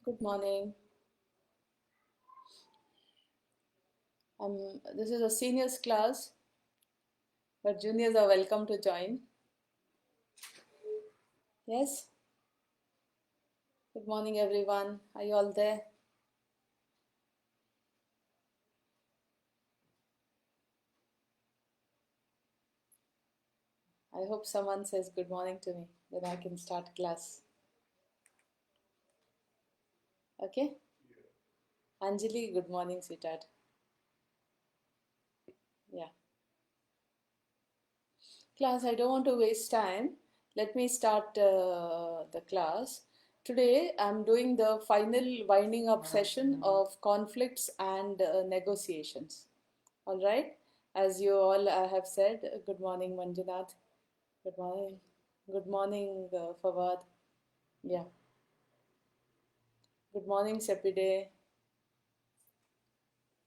Good morning. This is a seniors class, but juniors are welcome to join. Yes? Good morning, everyone. Are you all there? I hope someone says good morning to me, then I can start class. Okay? Anjali, good morning, sweetheart. Yeah. Class, I don't want to waste time. Let me start the class. Today, I'm doing the final winding up session of conflicts and negotiations. All right? As you all have said, good morning, Manjunath. Good morning. Good morning, Fawad. Yeah. Good morning, Sepide.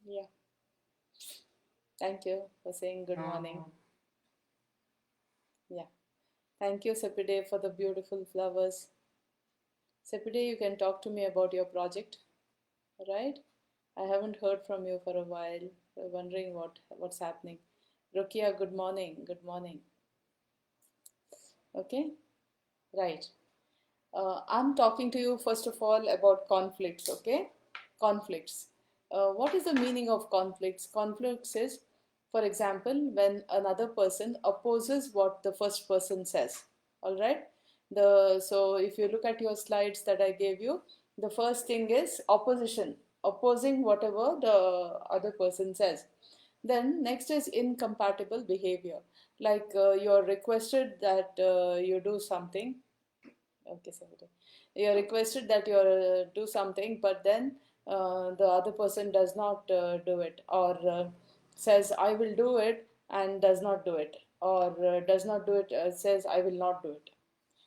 Yeah. Thank you for saying good morning. Yeah. Thank you, Sepide, for the beautiful flowers. Sepide, you can talk to me about your project, right? I haven't heard from you for a while. Wondering what's happening. Rukia, good morning. Good morning. Okay. Right. I'm talking to you first of all about conflicts, okay? Conflicts. What is the meaning of conflicts? Conflicts is, for example, when another person opposes what the first person says. All right. So if you look at your slides that I gave you, the first thing is opposition, opposing whatever the other person says. Then next is incompatible behavior, like you're requested that you do something. Okay, sorry. You're requested that you do something, but then the other person does not do it, or says I will do it and does not do it, or does not do it, says I will not do it.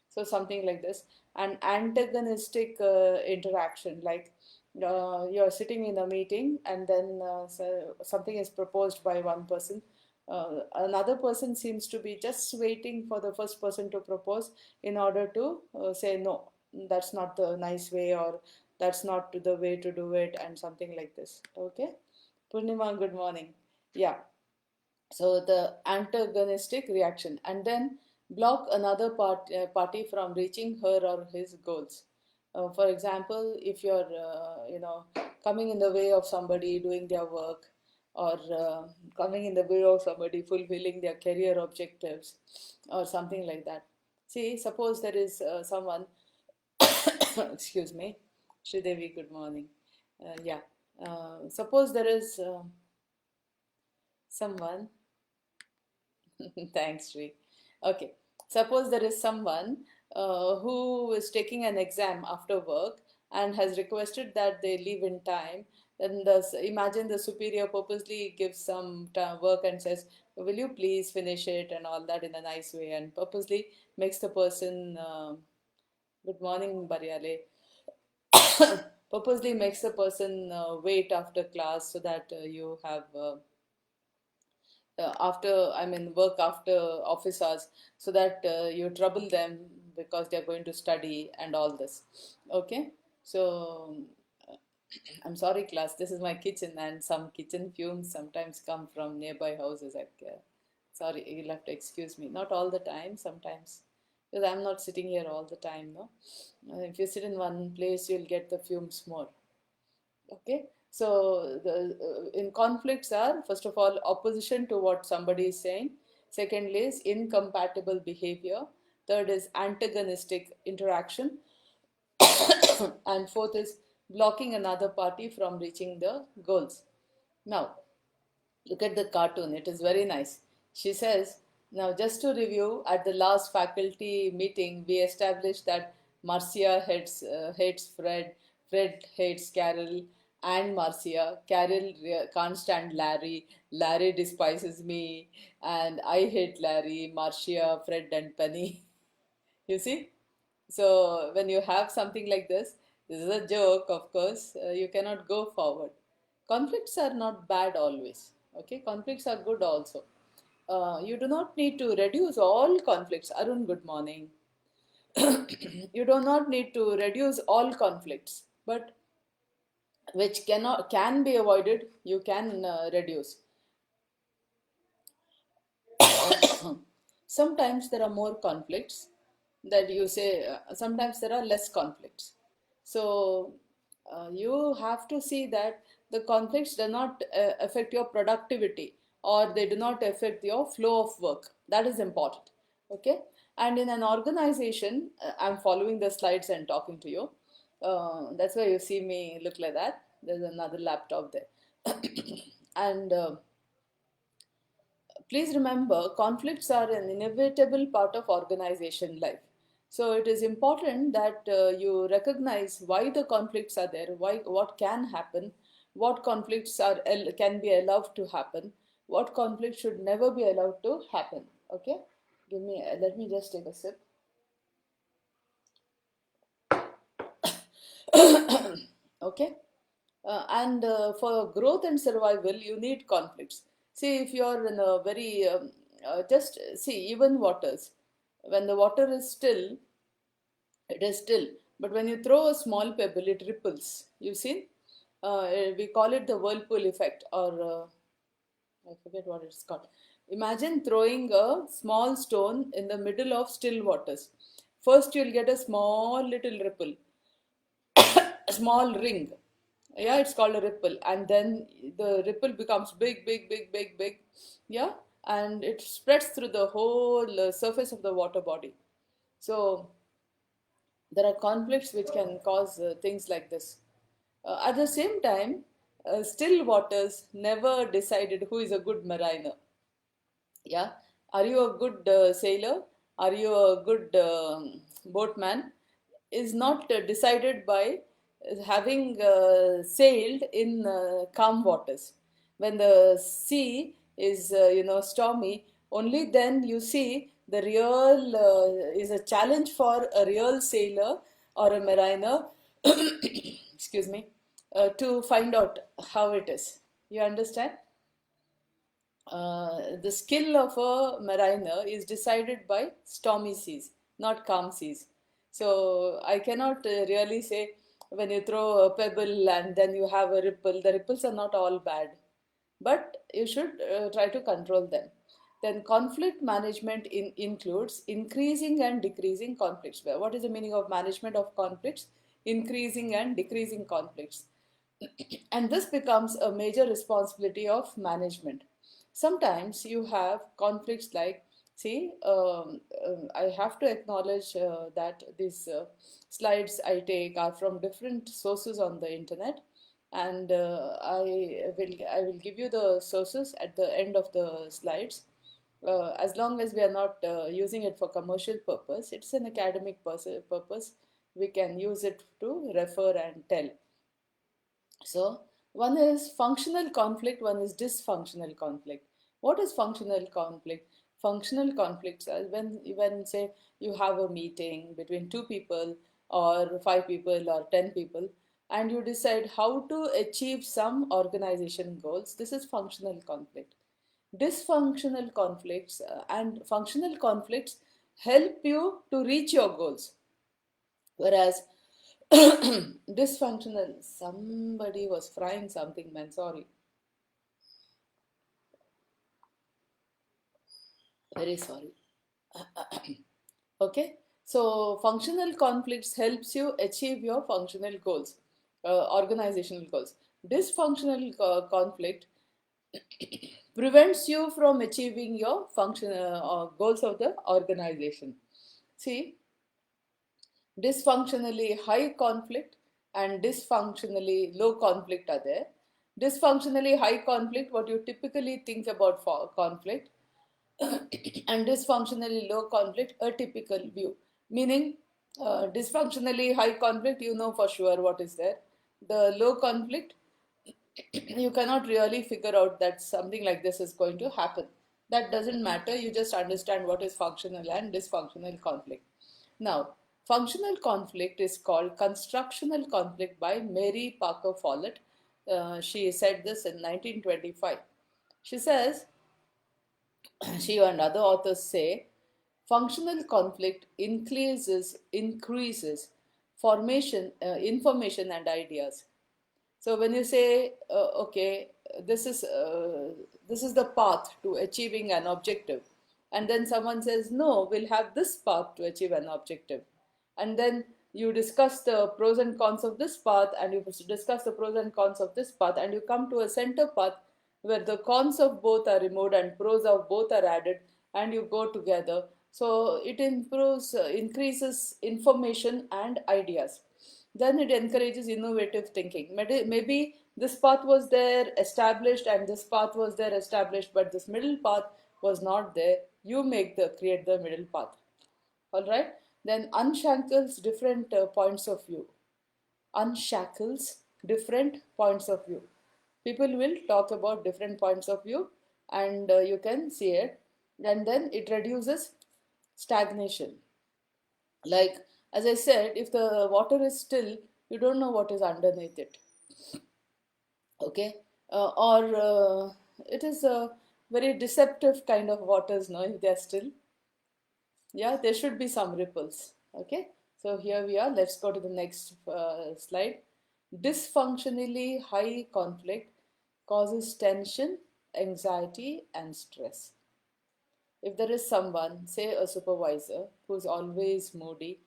So something like this. An antagonistic interaction, like you're sitting in a meeting and then something is proposed by one person. Another person seems to be just waiting for the first person to propose in order to say no, that's not the nice way, or that's not the way to do it, and something like this. Okay. Purnima, good morning. Yeah. So the antagonistic reaction, and then block another party from reaching her or his goals. For example, if you're coming in the way of somebody doing their work, or coming in the way of somebody fulfilling their career objectives, or something like that. See, suppose there is someone excuse me, Sridevi, good morning. Yeah. Suppose there is someone Thanks, Sri. Okay. Suppose there is someone who is taking an exam after work and has requested that they leave in time. Then imagine the superior purposely gives some work and says, "Will you please finish it?" and all that in a nice way, and purposely makes the person, good morning, Baryale, purposely makes the person wait after class so that you have. After I mean work after office hours, so that you trouble them because they're going to study and all this. Okay. So uh, I'm sorry, class, this is my kitchen, and some kitchen fumes sometimes come from nearby houses. Sorry, you'll have to excuse me. Not all the time, sometimes, because I'm not sitting here all the time, no. If you sit in one place, you'll get the fumes more. Okay. So the in conflicts are, first of all, opposition to what somebody is saying. Secondly is incompatible behavior. Third is antagonistic interaction. And fourth is blocking another party from reaching the goals. Now, look at the cartoon. It is very nice. She says, now just to review, at the last faculty meeting, we established that Marcia hates Fred, Fred hates Carol and Marcia. Carol can't stand Larry. Larry despises me, and I hate Larry, Marcia, Fred, and Penny. You see? So when you have something like this is a joke, of course. You cannot go forward. Conflicts are not bad always. Okay, conflicts are good also. You do not need to reduce all conflicts. Arun, good morning. You do not need to reduce all conflicts. but which can be avoided, you can reduce. Sometimes there are more conflicts that you say, sometimes there are less conflicts. So you have to see that the conflicts do not affect your productivity, or they do not affect your flow of work. That is important. Okay. And in an organization, I'm following the slides and talking to you. That's why you see me look like that. There's another laptop there. And please remember, conflicts are an inevitable part of organization life. So it is important that you recognize why the conflicts are there, why, what can happen, what conflicts can be allowed to happen, what conflicts should never be allowed to happen. Okay, let me just take a sip. Okay. And for growth and survival, you need conflicts. See, if you're in a very, just see, even waters, when the water is still, it is still. But when you throw a small pebble, it ripples. You've seen? We call it the whirlpool effect, or I forget what it's called. Imagine throwing a small stone in the middle of still waters. First, you'll get a small little ripple, a small ring. Yeah, it's called a ripple, and then the ripple becomes big, big, big, big, big. Yeah, and it spreads through the whole surface of the water body. So there are conflicts which can cause things like this. At the same time, still waters never decided who is a good mariner. Yeah, are you a good sailor? Are you a good boatman? Is not decided by having sailed in calm waters. When the sea is stormy, only then you see the real is a challenge for a real sailor or a mariner. Excuse me, to find out how it is. You understand? The skill of a mariner is decided by stormy seas, not calm seas. So I cannot really say when you throw a pebble and then you have a ripple, the ripples are not all bad, but you should try to control them. Then conflict management includes increasing and decreasing conflicts. Well, what is the meaning of management of conflicts? Increasing and decreasing conflicts. And this becomes a major responsibility of management. Sometimes you have conflicts like, see, I have to acknowledge that these slides I take are from different sources on the internet, and I will give you the sources at the end of the slides. As long as we are not using it for commercial purpose, it's an academic purpose. We can use it to refer and tell. So one is functional conflict, one is dysfunctional conflict. What is functional conflict? Functional conflicts are when say you have a meeting between two people or five people or 10 people, and you decide how to achieve some organization goals. This is functional conflict. Dysfunctional conflicts and functional conflicts help you to reach your goals, whereas dysfunctional, somebody was frying something, man, sorry, very sorry. Okay, so functional conflicts helps you achieve your functional goals, organizational goals. Dysfunctional conflict prevents you from achieving your goals of the organization. See, dysfunctionally high conflict and dysfunctionally low conflict are there. Dysfunctionally high conflict, what you typically think about for conflict, and dysfunctionally low conflict, a typical view. Meaning, dysfunctionally high conflict, you know for sure what is there. The low conflict, you cannot really figure out that something like this is going to happen. That doesn't matter, you just understand what is functional and dysfunctional conflict. Now, functional conflict is called constructional conflict by Mary Parker Follett. She said this in 1925. She says, she and other authors say, functional conflict increases information and ideas. So when you say, okay, this is the path to achieving an objective, and then someone says, no, we'll have this path to achieve an objective, and then you discuss the pros and cons of this path, and you discuss the pros and cons of this path, and you come to a center path where the cons of both are removed and pros of both are added, and you go together. So it increases information and ideas. Then it encourages innovative thinking. Maybe this path was there established and this path was there established, but this middle path was not there. You create the middle path. All right. Then unshackles different points of view. Unshackles different points of view. People will talk about different points of view, and you can see it. And then it reduces stagnation. Like, as I said, if the water is still, you don't know what is underneath it. Okay. Or it is a very deceptive kind of waters, no, if they are still. Yeah, there should be some ripples. Okay. So here we are. Let's go to the next slide. Dysfunctionally high conflict causes tension, anxiety, and stress. If there is someone, say a supervisor, who's always moody,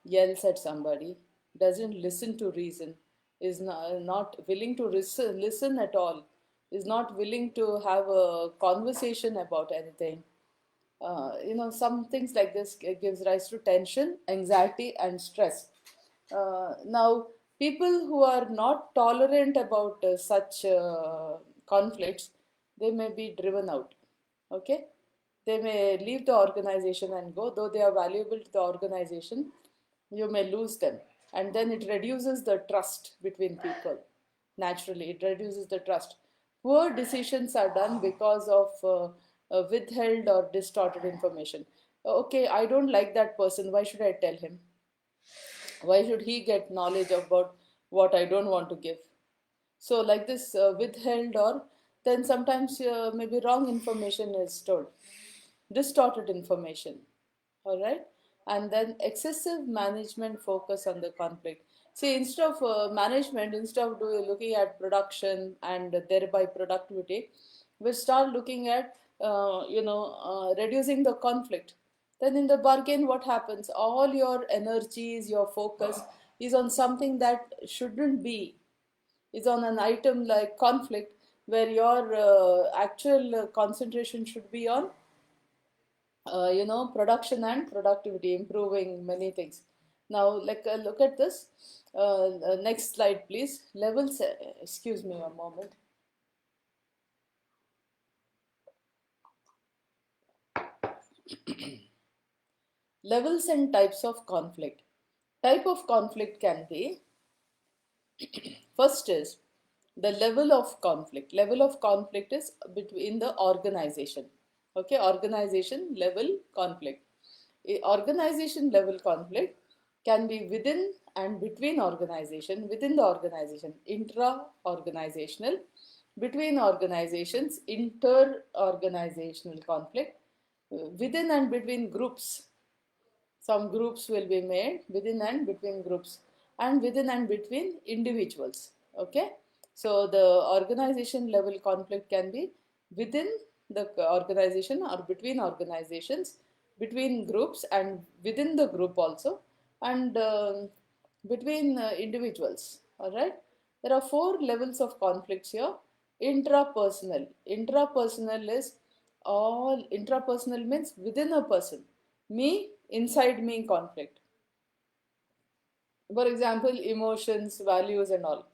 yells at somebody, doesn't listen to reason, is not willing to listen at all, is not willing to have a conversation about anything, some things like this gives rise to tension, anxiety, and stress. Now, people who are not tolerant about such conflicts, they may be driven out. Okay, they may leave the organization and go, though they are valuable to the organization. You may lose them, and then it reduces the trust between people. Naturally, it reduces the trust. Poor decisions are done because of withheld or distorted information. Okay, I don't like that person. Why should I tell him? Why should he get knowledge about what I don't want to give? So, like this, withheld, or then sometimes maybe wrong information is told, distorted information. All right. And then excessive management focus on the conflict. See, instead of management, instead of looking at production and thereby productivity, we start looking at reducing the conflict. Then in the bargain, what happens? All your energies, your focus is on something that shouldn't be. Is on an item like conflict, where your actual concentration should be on production and productivity, improving many things. Now, like, look at this. Next slide, please. Levels. Excuse me a moment. Levels and types of conflict. Type of conflict can be, first is the level of conflict. Level of conflict is between the organization. Okay, organization level conflict. Organization level conflict can be within and between organization, within the organization, intra-organizational, between organizations, inter-organizational conflict, within and between groups. Some groups will be made within and between groups, and within and between individuals. Okay, so the organization level conflict can be within the organization or between organizations, between groups and within the group also, and between individuals. All right, there are 4 levels of conflicts here. Intrapersonal. Intrapersonal is all. Intrapersonal means within a person. Me, inside me conflict. For example, emotions, values, and all.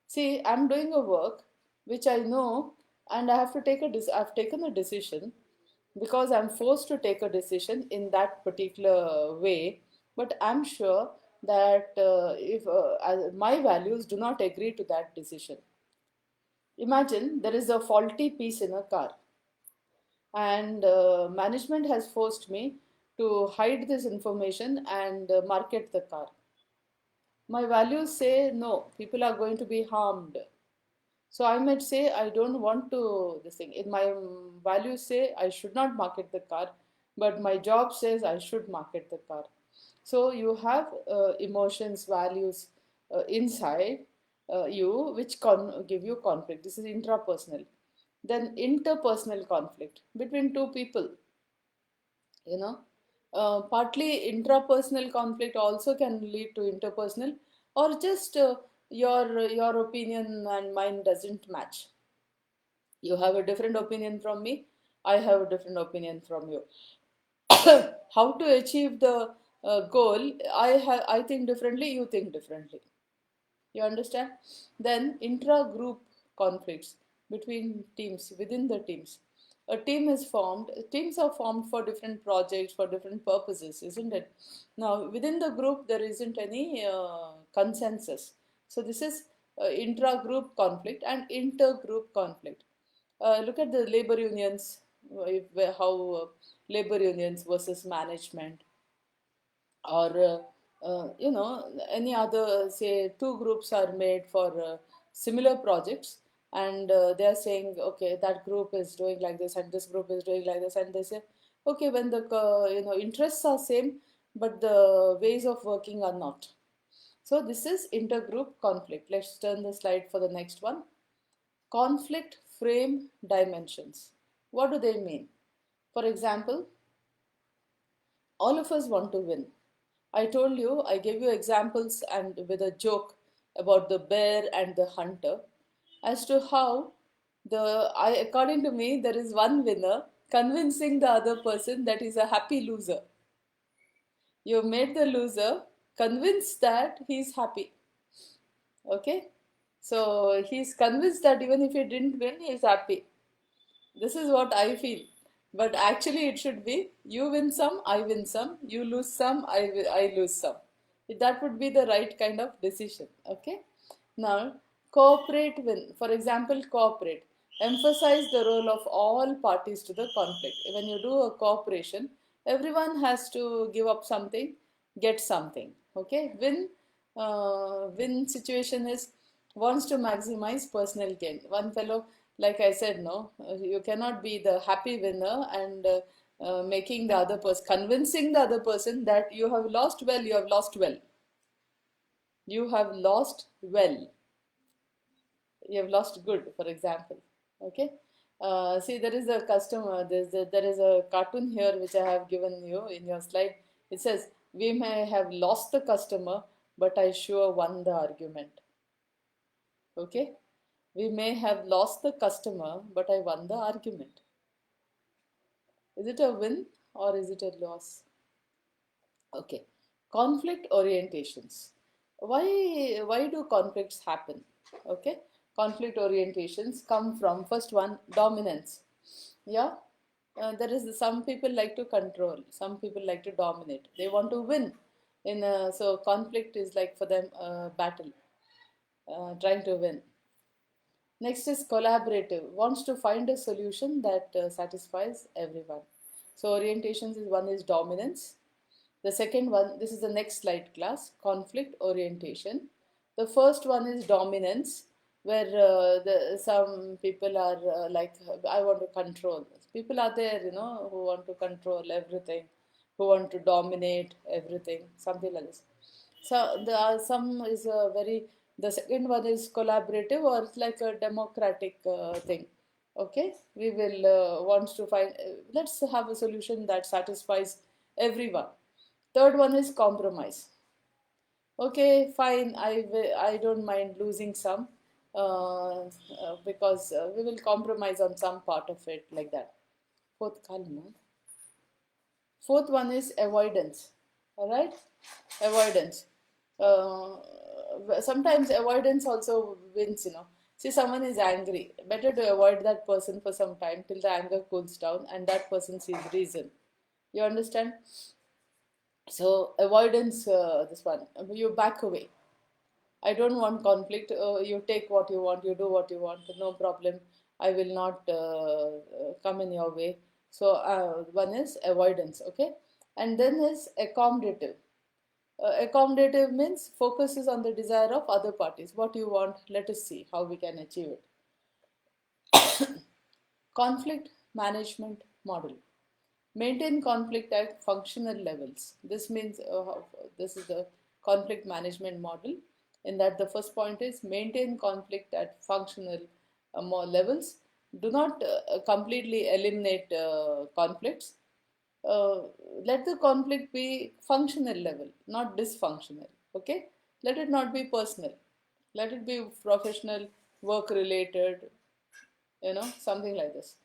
See, I'm doing a work which I know, and I have to take I've taken a decision because I'm forced to take a decision in that particular way. But I'm sure that if my values do not agree to that decision. Imagine there is a faulty piece in a car, and management has forced me to hide this information and market the car. My values say no, people are going to be harmed. So I might say I don't want to this thing. In my values say I should not market the car, but my job says I should market the car. So you have emotions, values inside you which give you conflict. This is intrapersonal. Then interpersonal conflict between two people, you know. Partly intrapersonal conflict also can lead to interpersonal, or just your opinion and mine doesn't match. You have a different opinion from me, I have a different opinion from you. How to achieve the goal, I think differently, you think differently. You understand? Then intra-group conflicts between teams, within the teams. A team is formed, teams are formed for different projects, for different purposes, isn't it? Now, within the group, there isn't any consensus. So, this is intra-group conflict and inter-group conflict. Look at the labor unions, how labor unions versus management, or any other, say two groups are made for similar projects, and they are saying, okay, that group is doing like this and this group is doing like this, and they say, okay, when the interests are same, but the ways of working are not. So this is intergroup conflict. Let's turn the slide for the next one. Conflict frame dimensions. What do they mean? For example, all of us want to win. I told you, I gave you examples and with a joke about the bear and the hunter as to how according to me, there is one winner convincing the other person that he's a happy loser. You made the loser convinced that he's happy. Okay? So he's convinced that even if he didn't win, he's happy. This is what I feel. But actually, it should be you win some, I win some, you lose some, I lose some. That would be the right kind of decision. Okay. Now, cooperate win. For example, cooperate. Emphasize the role of all parties to the conflict. When you do a cooperation, everyone has to give up something, get something. Okay. Win situation is wants to maximize personal gain. One fellow, like I said, no, you cannot be the happy winner and making the other person, convincing the other person that you have lost well, you have lost well. You have lost well. You have lost good, for example. Okay. See, there is a customer, there is a cartoon here which I have given you in your slide. It says, we may have lost the customer, but I sure won the argument. Okay. We may have lost the customer, but I won the argument. Is it a win or is it a loss? Okay. Conflict orientations. Why do conflicts happen? Okay. Conflict orientations come from, first one, dominance. Yeah. There is some people like to control, some people like to dominate. They want to win. So conflict is like for them a battle, trying to win. Next is collaborative, wants to find a solution that satisfies everyone. So orientations is, one is dominance. The second one, this is the next slide class, conflict orientation. The first one is dominance, where some people are like, I want to control. People are there, who want to control everything, who want to dominate everything, something like this. So there are some is a very, the second one is collaborative, or it's like a democratic thing. Okay, we will wants to find, let's have a solution that satisfies everyone. Third one is compromise. Okay, fine, I don't mind losing some, because we will compromise on some part of it, like that. Fourth, kalma. Fourth one is avoidance. All right, avoidance. Sometimes avoidance also wins. See, someone is angry. Better to avoid that person for some time till the anger cools down and that person sees reason. You understand? So avoidance, this one, you back away. I don't want conflict. You take what you want, you do what you want, no problem. I will not come in your way. So one is avoidance, okay? And then is accommodative. Accommodative means focuses on the desire of other parties. What you want, let us see how we can achieve it. Conflict management model. Maintain conflict at functional levels. This means this is the conflict management model. In that, the first point is maintain conflict at functional levels. Do not completely eliminate conflicts. uh, Let the conflict be functional level, not dysfunctional. Okay, let it not be personal, let it be professional, work related, something like this.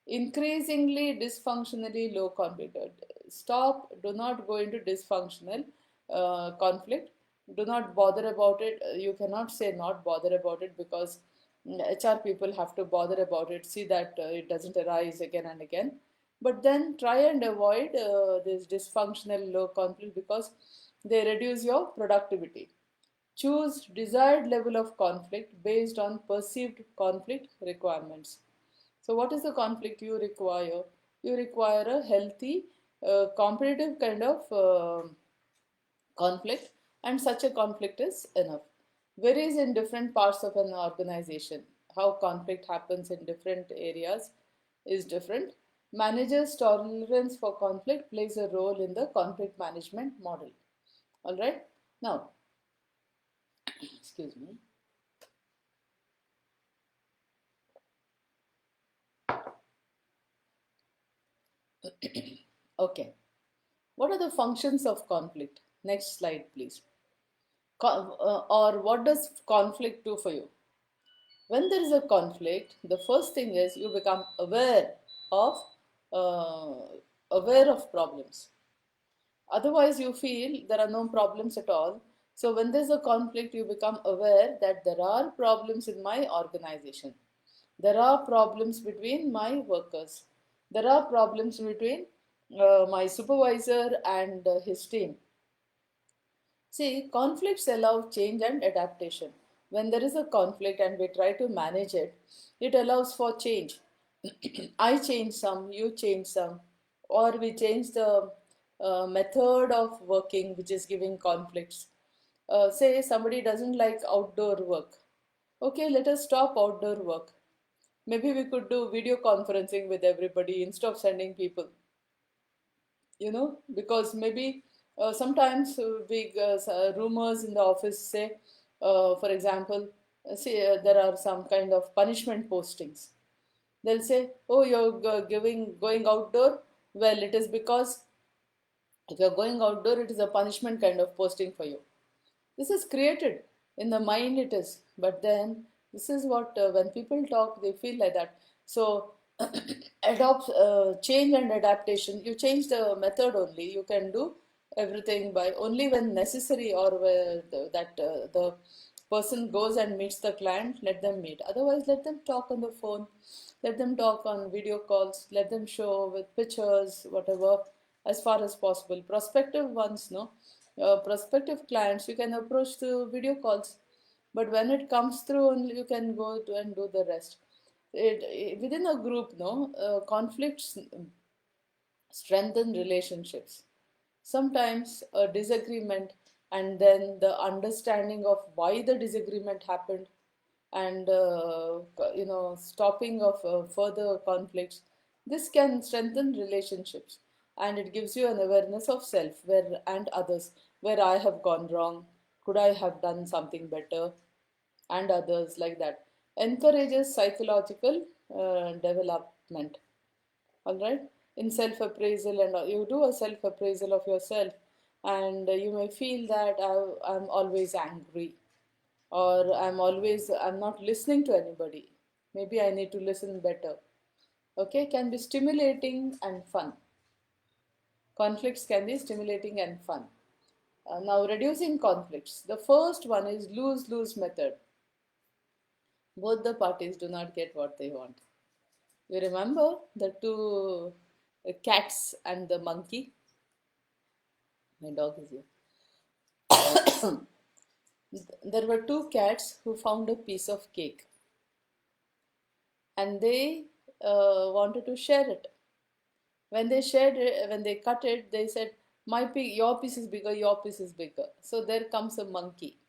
Increasingly dysfunctionally low conflict. Stop, do not go into dysfunctional conflict. Do not bother about it. You cannot say not bother about it, because HR people have to bother about it, see that it doesn't arise again and again. But then try and avoid this dysfunctional low conflict, because they reduce your productivity. Choose desired level of conflict based on perceived conflict requirements. So, what is the conflict you require? You require a healthy, competitive kind of conflict, and such a conflict is enough. Varies in different parts of an organization. How conflict happens in different areas is different. Managers' tolerance for conflict plays a role in the conflict management model. All right. Now, excuse me. Okay. What are the functions of conflict? Next slide, please. Or what does conflict do for you? When there is a conflict, the first thing is you become of uh, aware of problems. Otherwise, you feel there are no problems at all. So when there's a conflict, you become aware that there are problems in my organization. There are problems between my workers. There are problems between my supervisor and his team. See, conflicts allow change and adaptation. When there is a conflict and we try to manage it, it allows for change. I change some, you change some, or we change the method of working, which is giving conflicts. Say somebody doesn't like outdoor work. Okay, let us stop outdoor work. Maybe we could do video conferencing with everybody instead of sending people, because maybe sometimes big rumors in the office say, for example, say there are some kind of punishment postings. They'll say, oh, you're giving going outdoor. Well, it is because if you're going outdoor, it is a punishment kind of posting for you. This is created in the mind, it is. But then this is what when people talk, they feel like that. So adopt change and adaptation. You change the method only. You can do everything by only when necessary, or where the person goes and meets the client. Let them meet. Otherwise, let them talk on the phone. Let them talk on video calls. Let them show with pictures, whatever, as far as possible. Prospective ones, no, prospective clients, you can approach through video calls. But when it comes through, only you can go to and do the rest. Within a group, no, conflicts strengthen relationships. Sometimes a disagreement, and then the understanding of why the disagreement happened, and stopping of further conflicts. This can strengthen relationships, and it gives you an awareness of self where and others, where I have gone wrong, could I have done something better, and others, like that. Encourages psychological development. All right, in self appraisal, and you do a self appraisal of yourself, and you may feel that I'm always angry, or I'm not listening to anybody. Maybe I need to listen better. Okay, can be stimulating and fun. Conflicts can be stimulating and fun. Now, reducing conflicts. The first one is lose lose method. Both the parties do not get what they want. You remember the two cats and the monkey? My dog is here. There were two cats who found a piece of cake, and they wanted to share it. When they shared it, when they cut it, they said, your piece is bigger, your piece is bigger. So there comes a monkey.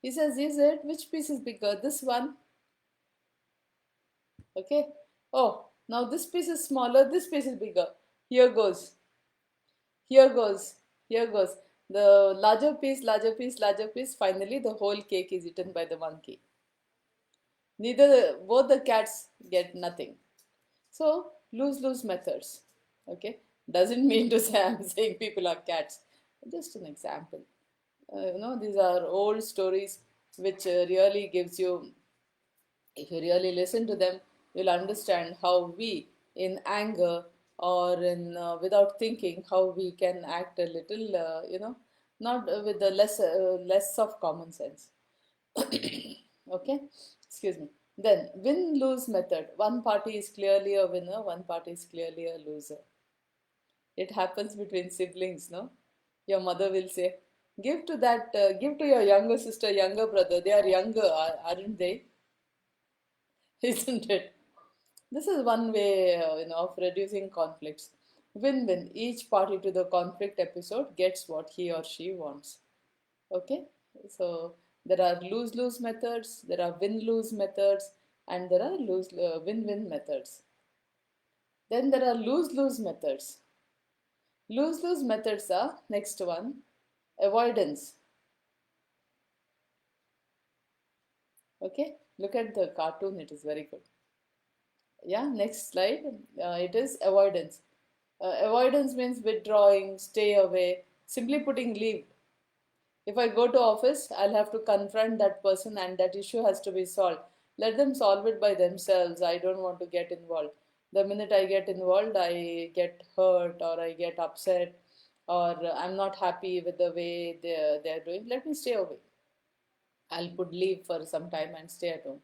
He says, is it? Which piece is bigger? This one. Okay. Oh, now this piece is smaller, this piece is bigger. Here goes. Here goes. Here goes. The larger piece, larger piece, larger piece. Finally, the whole cake is eaten by the monkey. Both the cats get nothing. So lose-lose methods. Okay, doesn't mean to say I'm saying people are cats. Just an example. These are old stories which really gives you, if you really listen to them, you'll understand how we, in anger or in without thinking, how we can act a little, not with the less of common sense. Okay, excuse me. Then win-lose method. One party is clearly a winner, one party is clearly a loser. It happens between siblings, no? Your mother will say, give to your younger sister, younger brother. They are younger, aren't they? Isn't it? This is one way, of reducing conflicts. Win-win. Each party to the conflict episode gets what he or she wants. Okay, so there are lose-lose methods, there are win-lose methods, and there are win-win methods. Then there are lose-lose methods. Lose-lose methods are next one, avoidance. Okay, look at the cartoon, it is very good. Yeah, next slide. It is avoidance. Avoidance means withdrawing, stay away, simply putting leave. If I go to office, I'll have to confront that person and that issue has to be solved. Let them solve it by themselves. I don't want to get involved. The minute I get involved, I get hurt or I get upset or I'm not happy with the way they're doing. Let me stay away. I'll put leave for some time and stay at home.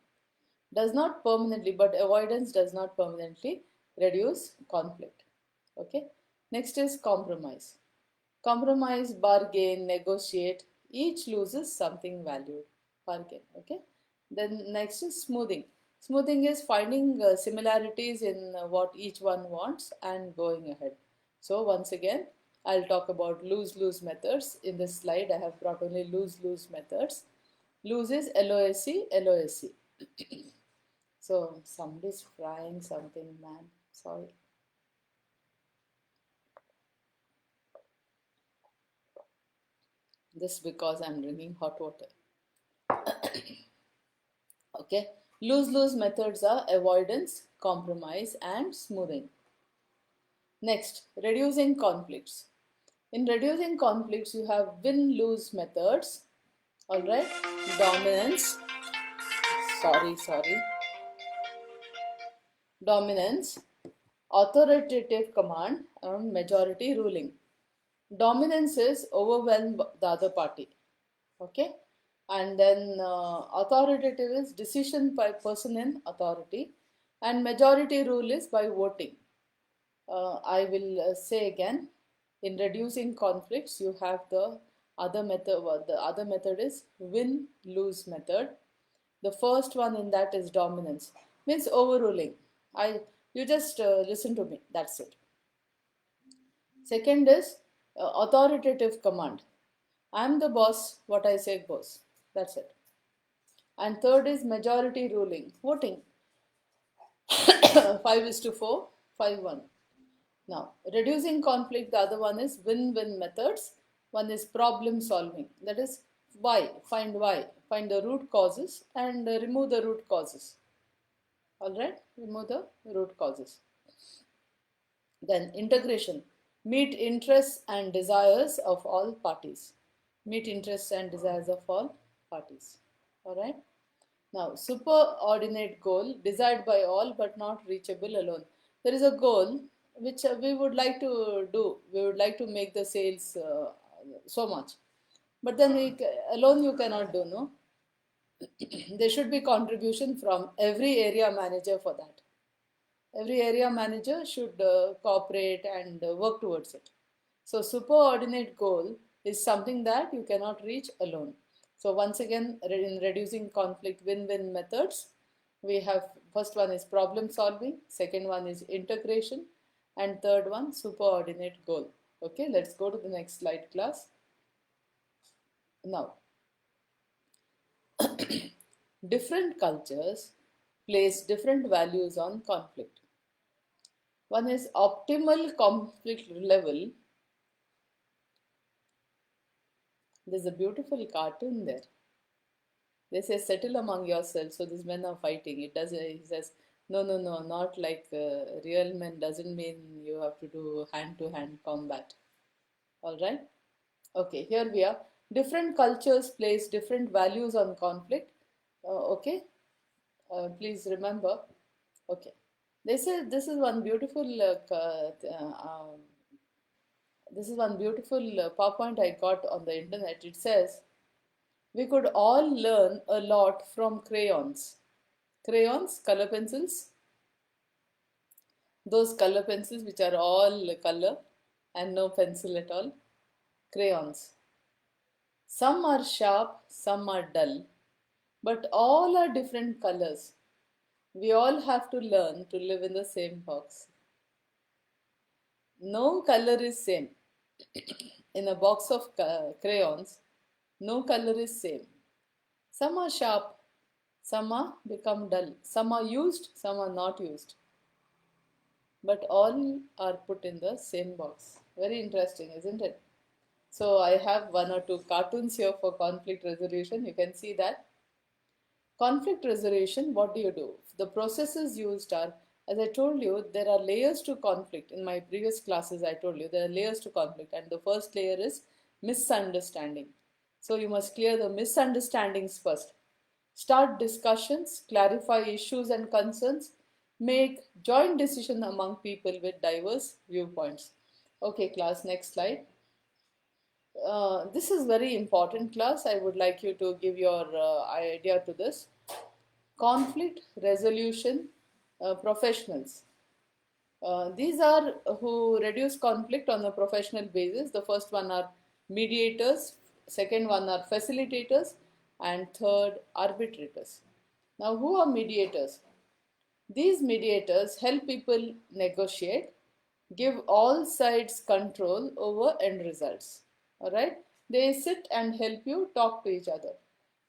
Does not permanently, but avoidance does not permanently reduce conflict. Okay. Next is compromise. Compromise, bargain, negotiate. Each loses something valued. Bargain. Okay. Then next is smoothing. Smoothing is finding similarities in what each one wants and going ahead. So once again, I'll talk about lose-lose methods. In this slide, I have brought only lose-lose methods. Lose is LOSC, LOSC. So somebody's frying something, man. Sorry. This because I'm drinking hot water. Okay. Lose-lose methods are avoidance, compromise, and smoothing. Next, reducing conflicts. In reducing conflicts, you have win-lose methods. All right. Dominance. Sorry. Dominance, authoritative command, and majority ruling. Dominance is overwhelm the other party. Okay, and then authoritative is decision by person in authority, and majority rule is by voting. I will say again, in reducing conflicts, you have the other method. The other method is win-lose method. The first one in that is dominance, means overruling. You just listen to me. That's it. Second is authoritative command. I'm the boss. What I say goes. That's it. And third is majority ruling, voting. 5 is to 4, 5-1. Now, reducing conflict, the other one is win-win methods. One is problem solving. That is why, find the root causes and remove the root causes. All right, remove the root causes. Then integration, meet interests and desires of all parties. Meet interests and desires of all parties. All right. Now, superordinate goal desired by all but not reachable alone. There is a goal which we would like to do. We would like to make the sales so much, but then alone you cannot do. No, there should be contribution from every area manager for that. Every area manager should cooperate and work towards it. So superordinate goal is something that you cannot reach alone. So once again, in reducing conflict win-win methods, we have first one is problem solving, second one is integration, and third one superordinate goal. Okay, let's go to the next slide, class. Now, different cultures place different values on conflict. One is optimal conflict level. There's a beautiful cartoon there. They say settle among yourselves. So these men are fighting. It doesn't. He says no, no, no, not like real men. Doesn't mean you have to do hand-to-hand combat. All right. Okay. Here we are. Different cultures place different values on conflict. Okay. Please remember. Okay. They say this is one beautiful. This is one beautiful PowerPoint I got on the internet. It says we could all learn a lot from crayons. Crayons, color pencils, those color pencils which are all color and no pencil at all. Crayons. Some are sharp, some are dull, but all are different colors. We all have to learn to live in the same box. No color is same. In a box of crayons, no color is same. Some are sharp, some are become dull, some are used, some are not used, but all are put in the same box. Very interesting, isn't it? So I have one or two cartoons here for conflict resolution. You can see that. Conflict resolution, what do you do? The processes used are, as I told you, there are layers to conflict. In my previous classes, I told you there are layers to conflict, and the first layer is misunderstanding. So you must clear the misunderstandings first. Start discussions, clarify issues and concerns, make joint decision among people with diverse viewpoints. Okay, class, next slide. This is very important class. I would like you to give your idea to this. Conflict resolution professionals. These are who reduce conflict on a professional basis. The first one are mediators, second one are facilitators, and third arbitrators. Now, who are mediators? These mediators help people negotiate, give all sides control over end results. All right? They sit and help you talk to each other.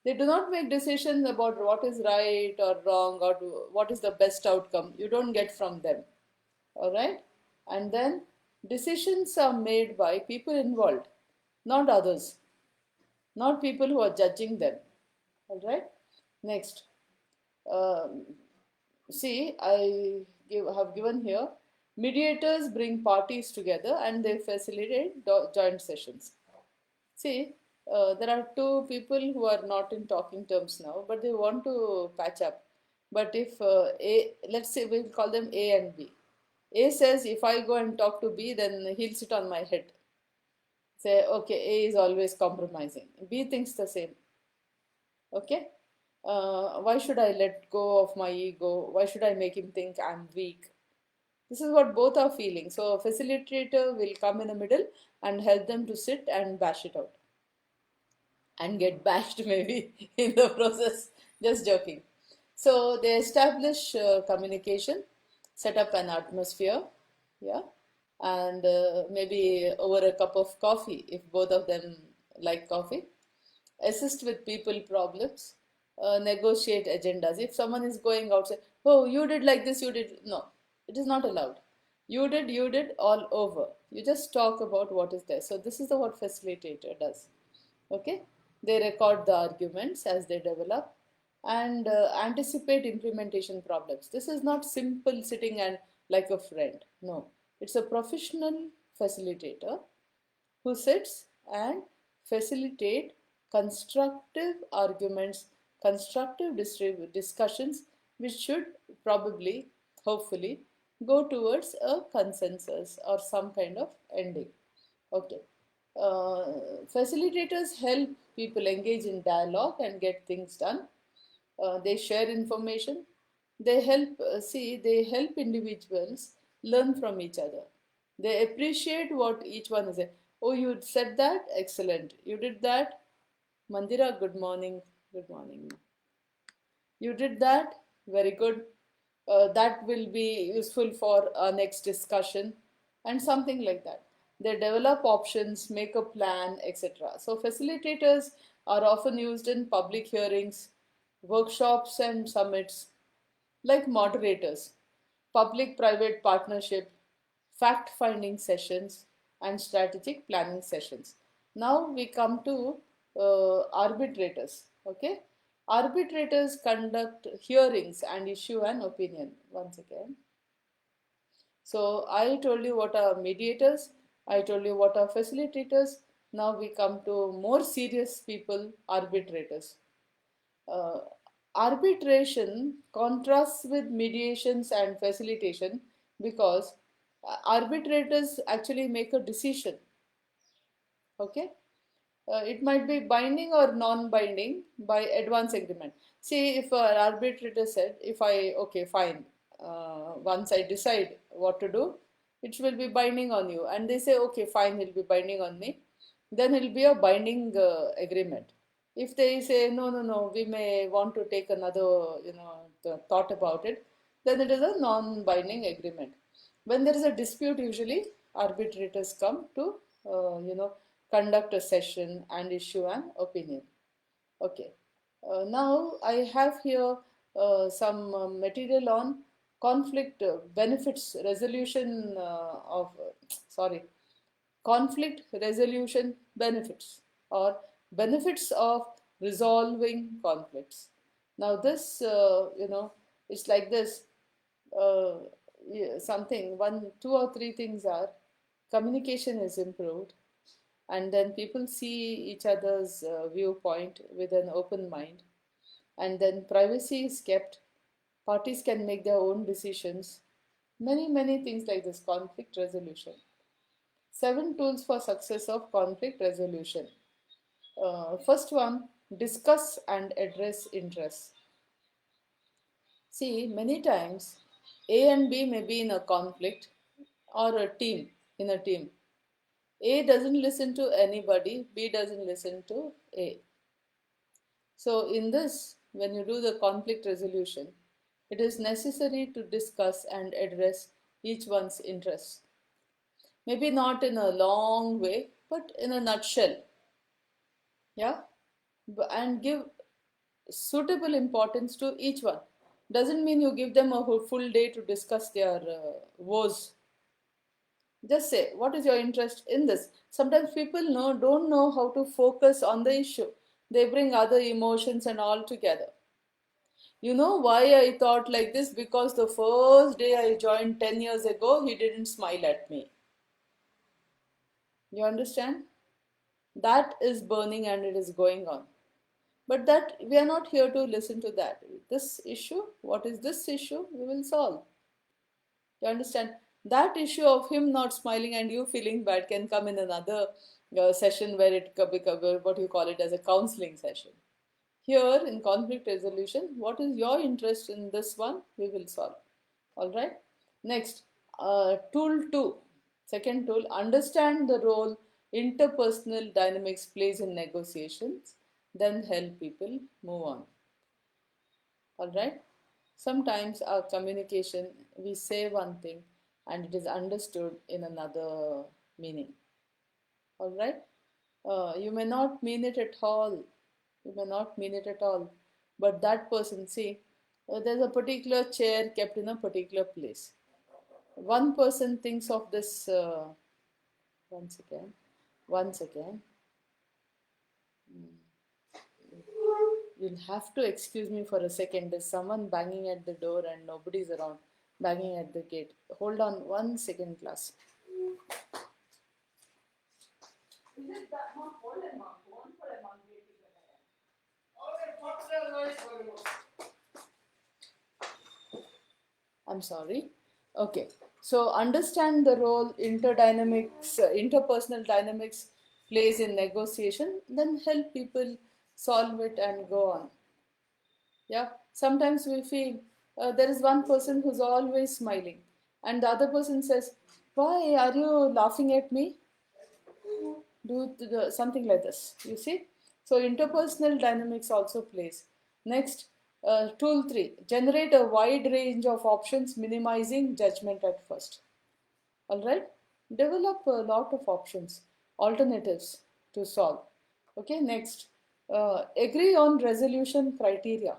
They do not make decisions about what is right or wrong or what is the best outcome. You don't get from them. All right? And then decisions are made by people involved, not others, not people who are judging them. All right? Next. Um, See, have given here mediators bring parties together and they facilitate joint sessions. See, there are two people who are not in talking terms now, but they want to patch up. But if let's say we'll call them A and B. A says if I go and talk to B, then he'll sit on my head. Say, okay, A is always compromising. B thinks the same. Okay? Why should I let go of my ego? Why should I make him think I'm weak? This is what both are feeling. So a facilitator will come in the middle and help them to sit and bash it out and get bashed maybe in the process. Just joking. So they establish communication, set up an atmosphere, yeah, and maybe over a cup of coffee if both of them like coffee, assist with people problems, negotiate agendas. If someone is going outside, oh, you did like this, you did. No, it is not allowed. You did, all over. You just talk about what is there. So this is the what facilitator does. Okay, they record the arguments as they develop and anticipate implementation problems. This is not simple sitting and like a friend. No, it's a professional facilitator who sits and facilitate constructive arguments, constructive discussions, which should probably, hopefully, go towards a consensus or some kind of ending. Okay. Facilitators help people engage in dialogue and get things done. They share information. They help individuals learn from each other. They appreciate what each one is saying. Oh, you said that? Excellent. You did that? Mandira, good morning. Good morning. You did that? Very good. That will be useful for our next discussion and something like that. They develop options, make a plan, etc. So facilitators are often used in public hearings, workshops and summits like moderators. public-private partnership, fact-finding sessions, and strategic planning sessions. Now we come to arbitrators. Okay, arbitrators conduct hearings and issue an opinion. Once again, so I told you what are mediators, I told you what are facilitators. Now we come to more serious people, arbitrators. Uh, Arbitration contrasts with mediations and facilitation because arbitrators actually make a decision. Okay, it might be binding or non-binding by advance agreement. See, if an arbitrator said, if I, okay, fine, once I decide what to do, it will be binding on you. And they say, okay, fine, it will be binding on me. Then it will be a binding agreement. If they say, no, no, no, we may want to take another, thought about it, then it is a non-binding agreement. When there is a dispute, usually arbitrators come to, conduct a session and issue an opinion. Okay. Now I have here some material on conflict benefits resolution sorry, conflict resolution benefits or benefits of resolving conflicts. Now this, it's like this. Uh, yeah, something one, two or three things are: communication is improved, and then people see each other's viewpoint with an open mind, and then privacy is kept, parties can make their own decisions, many things like this. Conflict resolution. 7 tools for success of conflict resolution. First one, discuss and address interests. See, many times A and B may be in a conflict, or a team, in a team. A doesn't listen to anybody, B doesn't listen to A. So in this, when you do the conflict resolution, it is necessary to discuss and address each one's interests. Maybe not in a long way, but in a nutshell. Yeah? And give suitable importance to each one. Doesn't mean you give them a full day to discuss their woes. Just say, what is your interest in this? Sometimes people don't know how to focus on the issue. They bring other emotions and all together. You know why I thought like this? Because the first day I joined 10 years ago, he didn't smile at me. You understand? That is burning and it is going on. But that we are not here to listen to that. This issue, what is this issue? We will solve. You understand? That issue of him not smiling and you feeling bad can come in another session where it could become what you call it as a counseling session. Here in conflict resolution, what is your interest in this one? We will solve. All right. Next, tool 2. Second tool, understand the role interpersonal dynamics plays in negotiations, then help people move on. All right. Sometimes our communication, we say one thing and it is understood in another meaning. All right. You may not mean it at all. You may not mean it at all. But that person, see, there's a particular chair kept in a particular place. One person thinks of this, once again. You'll have to excuse me for a second. There's someone banging at the door and nobody's around, banging at the gate. Hold on 1 second, class. I'm sorry. Okay. So understand the role interpersonal dynamics plays in negotiation, then help people solve it and go on. Yeah. Sometimes we feel there is one person who's always smiling, and the other person says, "Why are you laughing at me?" Do something like this. You see? So interpersonal dynamics also plays. Next, tool 3, generate a wide range of options, minimizing judgment at first. All right? Develop a lot of options, alternatives to solve. Okay, next, agree on resolution criteria.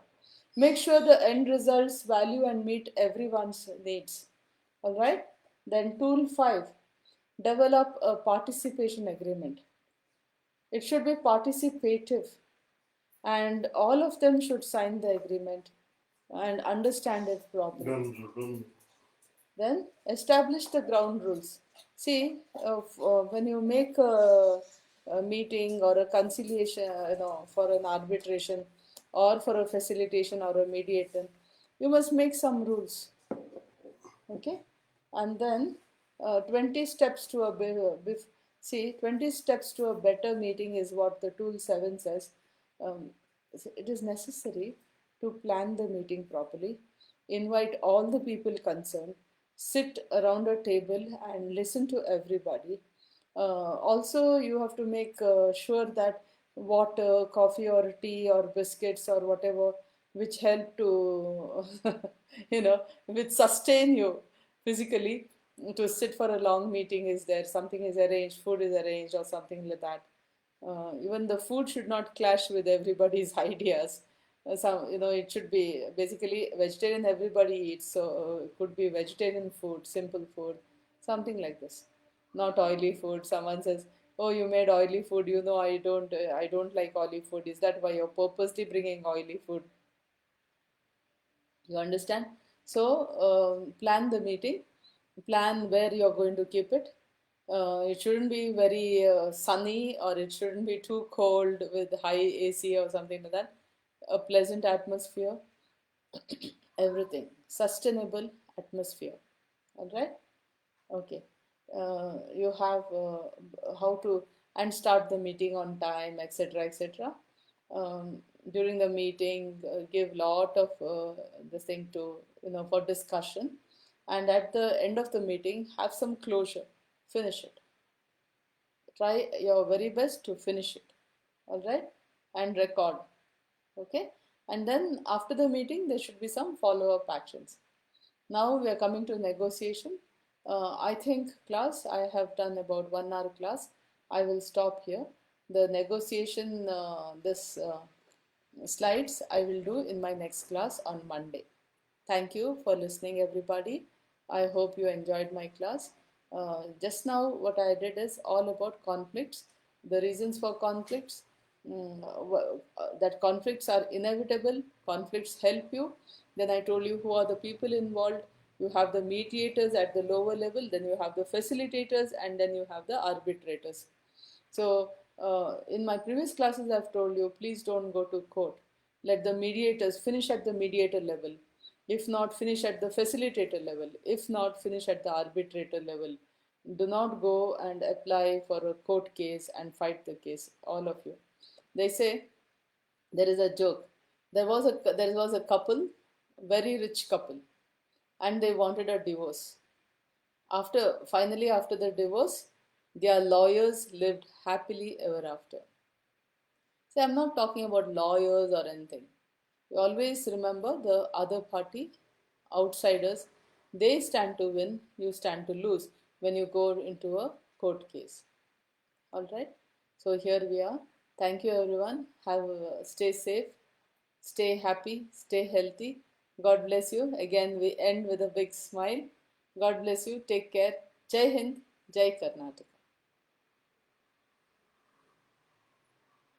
Make sure the end results value and meet everyone's needs. All right. Then tool 5, develop a participation agreement. It should be participative, and all of them should sign the agreement and understand it properly. Then establish the ground rules. See, when you make a meeting or a conciliation, for an arbitration or for a facilitation or a mediation, you must make some rules. Okay, and then 20 steps to a see 20 steps to a better meeting is what the tool 7 says. um, it is necessary to plan the meeting properly, invite all the people concerned, sit around a table and listen to everybody. Also, you have to make sure that water, coffee, or tea, or biscuits, or whatever, which help to, which sustain you physically to sit for a long meeting is there. Something is arranged, food is arranged, or something like that. Even the food should not clash with everybody's ideas. It should be basically vegetarian. Everybody eats, so it could be vegetarian food, simple food, something like this. Not oily food. Someone says, "Oh, you made oily food." I don't like oily food. Is that why you're purposely bringing oily food? You understand? So plan the meeting, plan where you're going to keep it. It shouldn't be very sunny, or it shouldn't be too cold with high AC or something like that. A pleasant atmosphere, everything. Sustainable atmosphere. All right? Okay. You have how to and start the meeting on time, etc., etc. During the meeting, give lot of this thing to for discussion, and at the end of the meeting, have some closure. Finish it. Try your very best to finish it. All right, and record. Okay, and then after the meeting, there should be some follow-up actions. Now we are coming to negotiation. I think class, I have done about 1 hour class. I will stop here. The negotiation, this slides I will do in my next class on Monday. Thank you for listening, everybody. I hope you enjoyed my class. Just now, what I did is all about conflicts, the reasons for conflicts, that conflicts are inevitable, conflicts help you. Then I told you who are the people involved. You have the mediators at the lower level, then you have the facilitators, and then you have the arbitrators. So, in my previous classes, I've told you, please don't go to court. Let the mediators finish at the mediator level. If not, finish at the facilitator level. If not, finish at the arbitrator level. Do not go and apply for a court case and fight the case, all of you. They say, there is a joke. There was a couple, very rich couple, and they wanted a divorce. After the divorce, their lawyers lived happily ever after. See, I'm not talking about lawyers or anything. You always remember the other party, outsiders, they stand to win, you stand to lose when you go into a court case. All right. So here we are. Thank you, everyone. Stay safe, stay happy, stay healthy. God bless you. Again, we end with a big smile. God bless you. Take care. Jai Hind. Jai Karnataka.